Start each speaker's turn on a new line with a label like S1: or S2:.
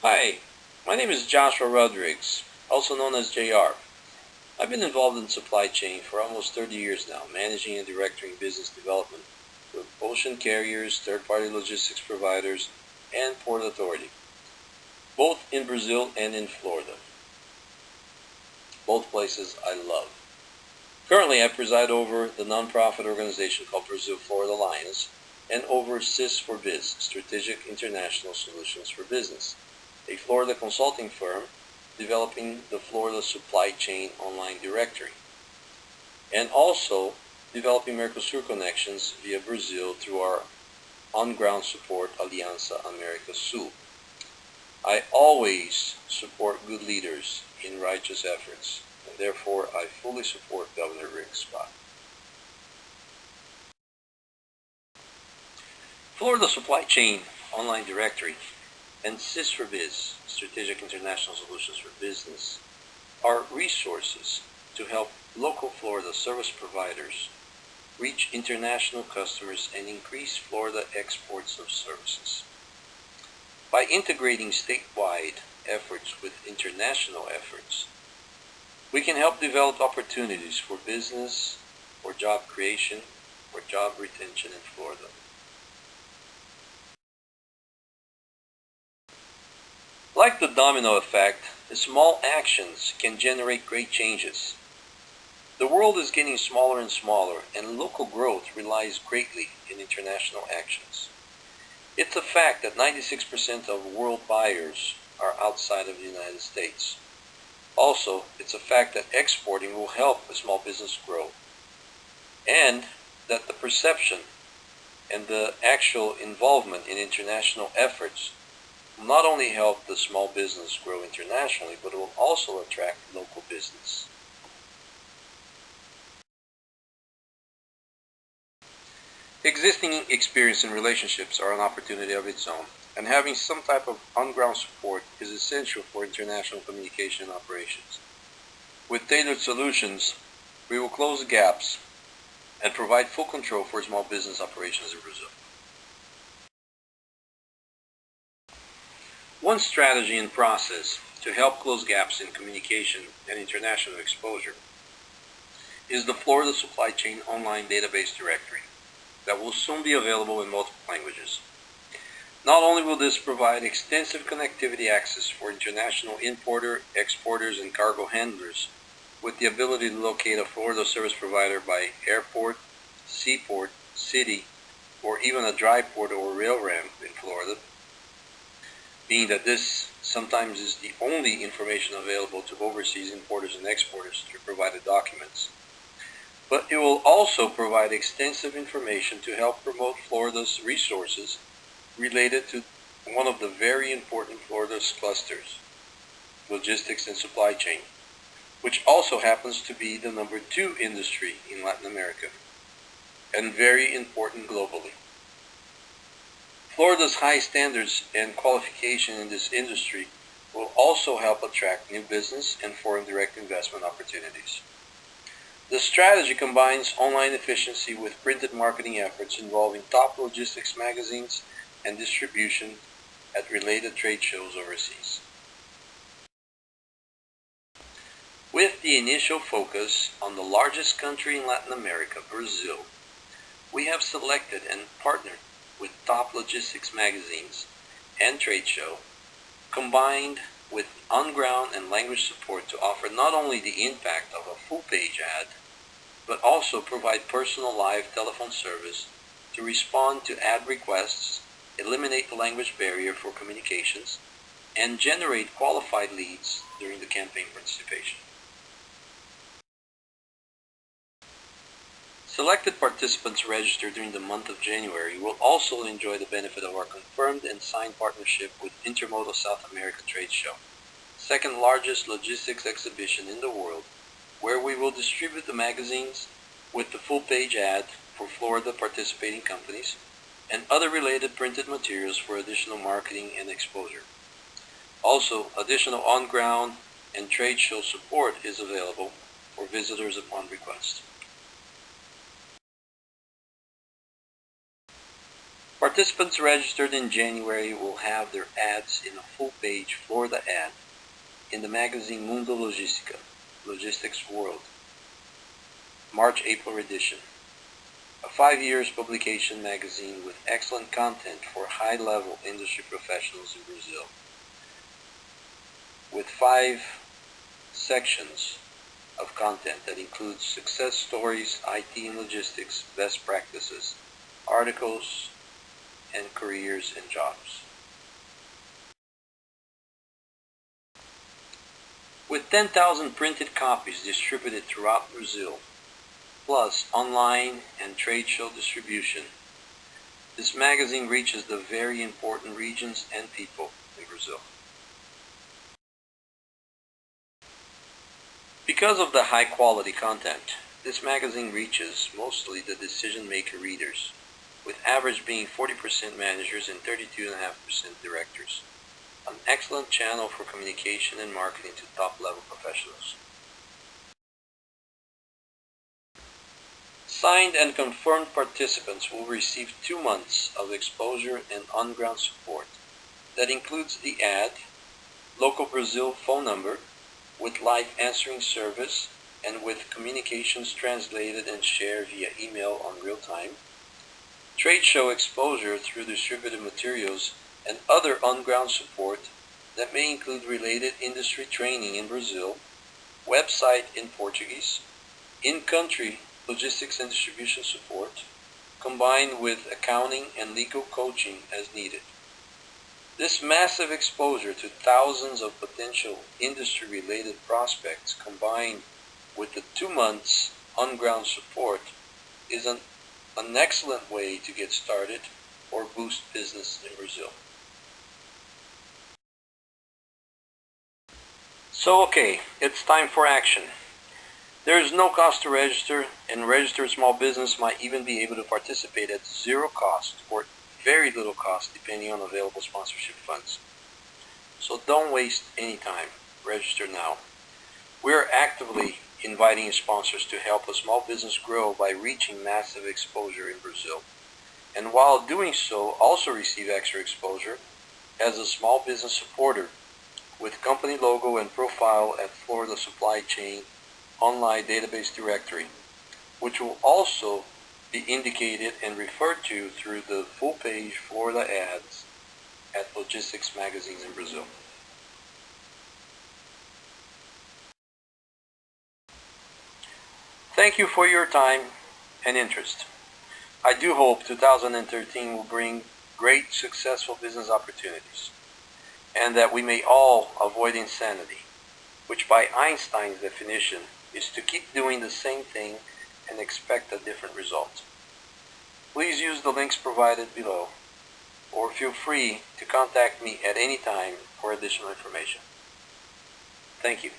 S1: Hi, my name is Joshua Rodriguez, also known as JR. I've been involved in supply chain for almost 30 years now, managing and directing business development with ocean carriers, third-party logistics providers, and Port Authority, both in Brazil and in Florida, both places I love. Currently, I preside over the nonprofit organization called Brazil Florida Alliance and over SIS for Biz, Strategic International Solutions for Business, a Florida consulting firm developing the Florida Supply Chain Online Directory, and also developing Mercosur connections via Brazil through our on-ground support Aliança América Sul. I always support good leaders in righteous efforts, and therefore I fully support Governor Rick Scott. Florida Supply Chain Online Directory and SIS for Biz, Strategic International Solutions for Business, are resources to help local Florida service providers reach international customers and increase Florida exports of services. By integrating statewide efforts with international efforts, we can help develop opportunities for business, for job creation, for job retention in Florida. Like the domino effect, small actions can generate great changes. The world is getting smaller and smaller, and local growth relies greatly in international actions. It's a fact that 96% of world buyers are outside of the United States. Also, it's a fact that exporting will help a small business grow, and that the perception and the actual involvement in international efforts will not only help the small business grow internationally, but it will also attract local business. Existing experience and relationships are an opportunity of its own, and having some type of on-ground support is essential for international communication and operations. With tailored solutions, we will close the gaps and provide full control for small business operations in Brazil. One strategy and process to help close gaps in communication and international exposure is the Florida Supply Chain Online Database Directory that will soon be available in multiple languages. Not only will this provide extensive connectivity access for international importer, exporters, and cargo handlers with the ability to locate a Florida service provider by airport, seaport, city, or even a dry port or rail ramp in Florida, being that this sometimes is the only information available to overseas importers and exporters through provided documents. But it will also provide extensive information to help promote Florida's resources related to one of the very important Florida's clusters, logistics and supply chain, which also happens to be the number 2 industry in Latin America, and very important globally. Florida's high standards and qualification in this industry will also help attract new business and foreign direct investment opportunities. The strategy combines online efficiency with printed marketing efforts involving top logistics magazines and distribution at related trade shows overseas. With the initial focus on the largest country in Latin America, Brazil, we have selected and partnered with top logistics magazines and trade show, combined with on-ground and language support to offer not only the impact of a full-page ad, but also provide personal live telephone service to respond to ad requests, eliminate the language barrier for communications, and generate qualified leads during the campaign participation. Selected participants registered during the month of January will also enjoy the benefit of our confirmed and signed partnership with Intermodal South America Trade Show, second largest logistics exhibition in the world, where we will distribute the magazines with the full-page ad for Florida participating companies and other related printed materials for additional marketing and exposure. Also, additional on-ground and trade show support is available for visitors upon request. Participants registered in January will have their ads in a full-page Florida ad in the magazine Mundo Logistica, Logistics World, March-April edition, a 5 years publication magazine with excellent content for high-level industry professionals in Brazil, with 5 sections of content that includes success stories, IT and logistics, best practices, articles, and careers and jobs. With 10,000 printed copies distributed throughout Brazil, plus online and trade show distribution, this magazine reaches the very important regions and people in Brazil. Because of the high quality content, this magazine reaches mostly the decision-maker readers, with average being 40% managers and 32.5% directors. An excellent channel for communication and marketing to top-level professionals. Signed and confirmed participants will receive 2 months of exposure and on-ground support. That includes the ad, local Brazil phone number, with live answering service and with communications translated and shared via email on real time, trade show exposure through distributed materials and other on-ground support that may include related industry training in Brazil, website in Portuguese, in-country logistics and distribution support, combined with accounting and legal coaching as needed. This massive exposure to thousands of potential industry-related prospects combined with the 2 months on-ground support is an excellent way to get started or boost business in Brazil. So okay, it's time for action. There is no cost to register, and registered small business might even be able to participate at zero cost or very little cost depending on available sponsorship funds. So don't waste any time. Register now. We are actively inviting sponsors to help a small business grow by reaching massive exposure in Brazil, and while doing so also receive extra exposure as a small business supporter with company logo and profile at Florida Supply Chain online database directory, which will also be indicated and referred to through the full-page Florida ads at logistics magazines in Brazil. Thank you for your time and interest. I do hope 2013 will bring great successful business opportunities, and that we may all avoid insanity, which by Einstein's definition is to keep doing the same thing and expect a different result. Please use the links provided below, or feel free to contact me at any time for additional information. Thank you.